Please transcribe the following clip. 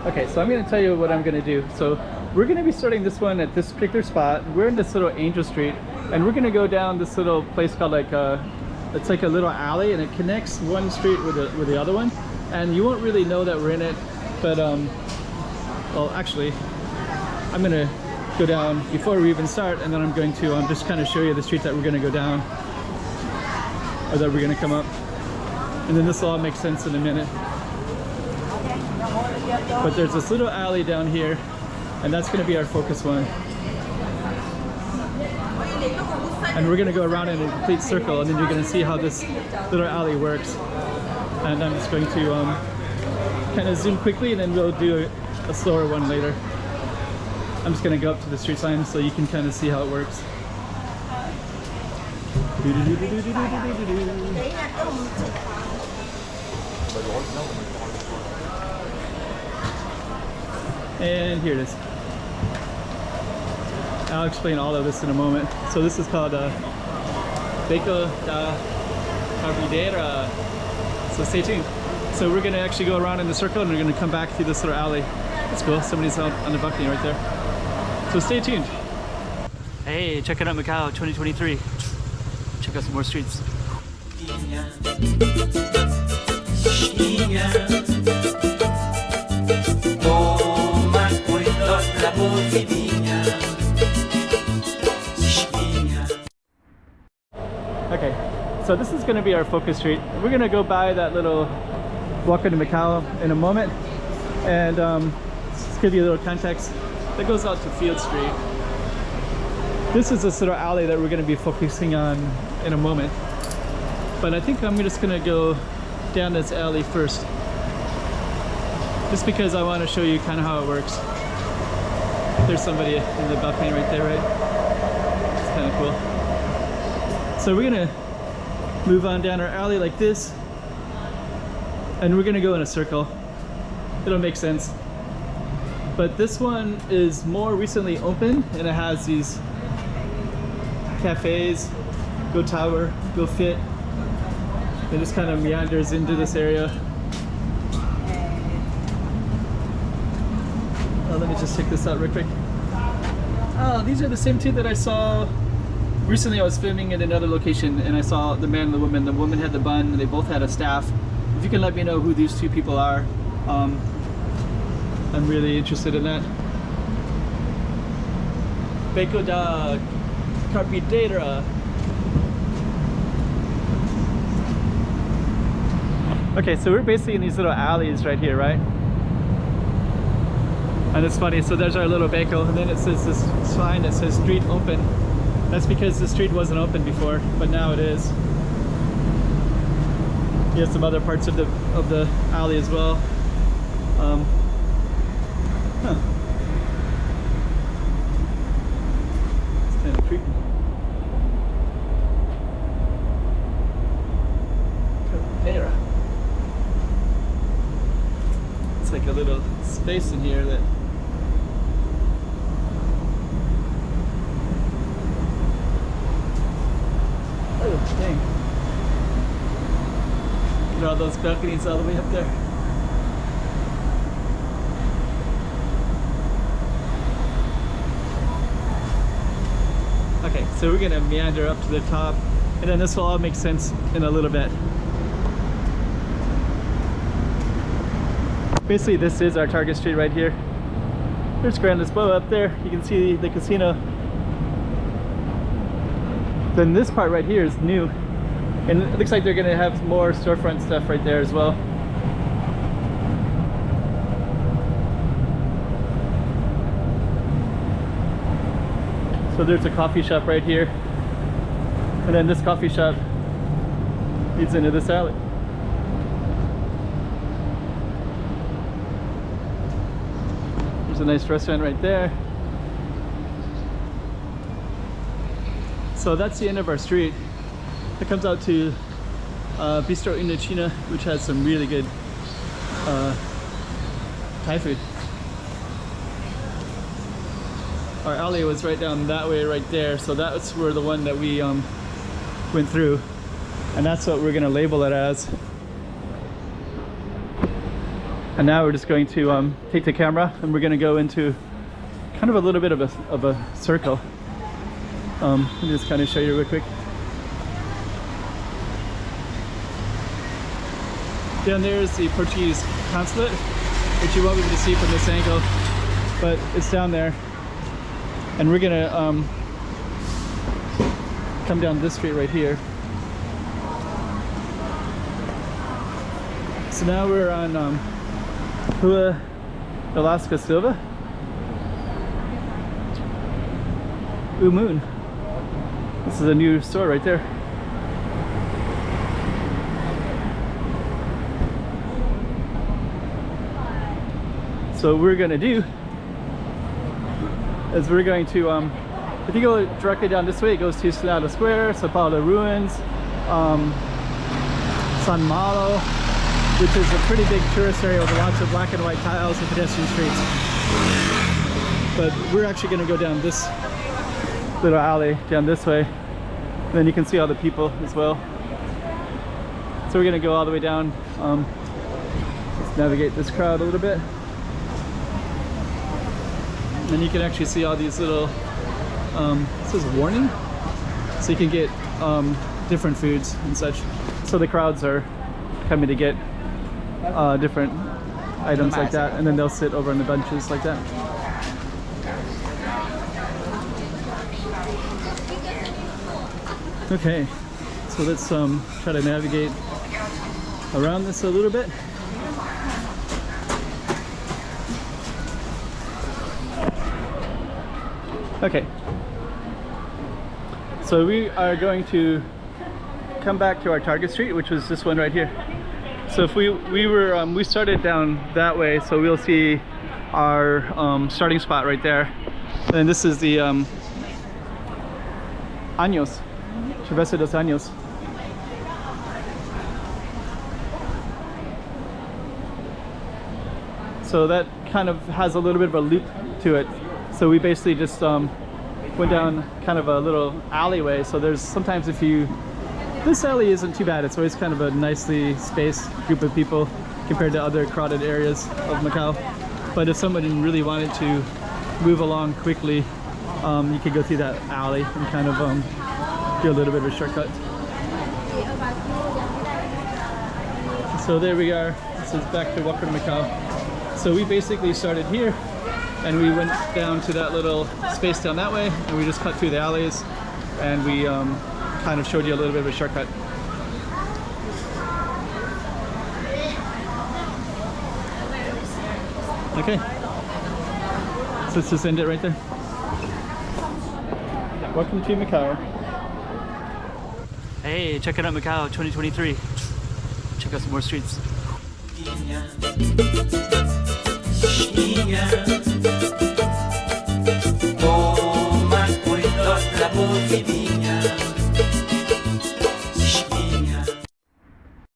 Okay, so I'm going to tell you what I'm going to do. So we're going to be starting this one at this particular spot. We're in this little Angel Street, and we're going to go down this little place called like it's like a little alley, and it connects one street with the other one. And you won't really know that we're in it, but well, actually, I'm going to go down before we even start, and then I'm going to just kind of show you the street that we're going to go down, or that we're going to come up, and then this will all make sense in a minute. But there's this little alley down here, and that's going to be our focus one. And we're going to go around in a complete circle, and then you're going to see how this little alley works. And I'm just going to kind of zoom quickly, and then we'll do a slower one later. I'm just going to go up to the street sign so you can kind of see how it works. And here it is. I'll explain all of this in a moment. So this is called Beco da Carpideira. So stay tuned. So we're going to actually go around in the circle, and we're going to come back through this little alley. That's cool. Somebody's out on the balcony right there. So stay tuned. Hey, check it out, Macau 2023. Check out some more streets. Okay, so this is going to be our focus street. We're going to go by that little Walking Macau in a moment, and just give you a little context. That goes out to Field Street. This is this little alley that we're going to be focusing on in a moment, but I think I'm just going to go down this alley first, just because I want to show you kind of how it works. There's somebody in the balcony right there, right? It's kind of cool. So we're gonna move on down our alley like this, and we're gonna go in a circle. It'll make sense. But this one is more recently open, and it has these cafes, Go Tower, Go Fit. It just kind of meanders into this area. Oh, let me just check this out real quick. Oh, these are the same two that I saw recently. I was filming in another location, and I saw the man and the woman. The woman had the bun, and they both had a staff. If you can let me know who these two people are, I'm really interested in that. Beco da Carpideira. Okay, so we're basically in these little alleys right here, right? And it's funny, so there's our little Beco, and then it says this sign that says street open. That's because the street wasn't open before, but now it is. You have some other parts of the alley as well. It's kind of creepy. Carpideira. It's like a little space in here that thing. Look at all those balconies all the way up there. Okay, so we're gonna meander up to the top, and then this will all make sense in a little bit. Basically, this is our target street right here. There's Grand Lisboa up there. You can see the casino. Then this part right here is new, and it looks like they're gonna have more storefront stuff right there as well. So there's a coffee shop right here, and then this coffee shop leads into this alley. There's a nice restaurant right there. So that's the end of our street. It comes out to Bistro Indochina, which has some really good Thai food. Our alley was right down that way right there, so that's where the one that we went through, and that's what we're gonna label it as. And now we're just going to take the camera and we're going to go into kind of a little bit of a circle. Let me just kind of show you real quick. Down there is the Portuguese consulate, which you won't be able to see from this angle, but it's down there. And we're gonna come down this street right here. So now we're on Rua Velasco Silva. Moon. This is a new store right there. So what we're gonna do is we're going to, if you go directly down this way, it goes to Sonata Square, Sao Paulo Ruins, San Malo, which is a pretty big tourist area with lots of black and white tiles and pedestrian streets. But we're actually gonna go down this little alley down this way. And then you can see all the people as well. So we're gonna go all the way down. Let's navigate this crowd a little bit. And you can actually see all these little, this is warning. So you can get different foods and such. So the crowds are coming to get different items like that. And then they'll sit over in the benches like that. Okay, so let's try to navigate around this a little bit. Okay, so we are going to come back to our target street, which was this one right here. So if we started down that way, so we'll see our starting spot right there. And this is the Años. Travessa dos Años. So that kind of has a little bit of a loop to it. So we basically just went down kind of a little alleyway. So there's sometimes this alley isn't too bad. It's always kind of a nicely spaced group of people compared to other crowded areas of Macau. But if someone really wanted to move along quickly, you could go through that alley and kind of do a little bit of a shortcut. So there we are. This is back to Walking Macau. So we basically started here and we went down to that little space down that way and we just cut through the alleys and we kind of showed you a little bit of a shortcut. Okay, so let's just end it right there. Welcome to Macau. Hey, checking out Macau 2023. Check out some more streets. Toma cuidado, la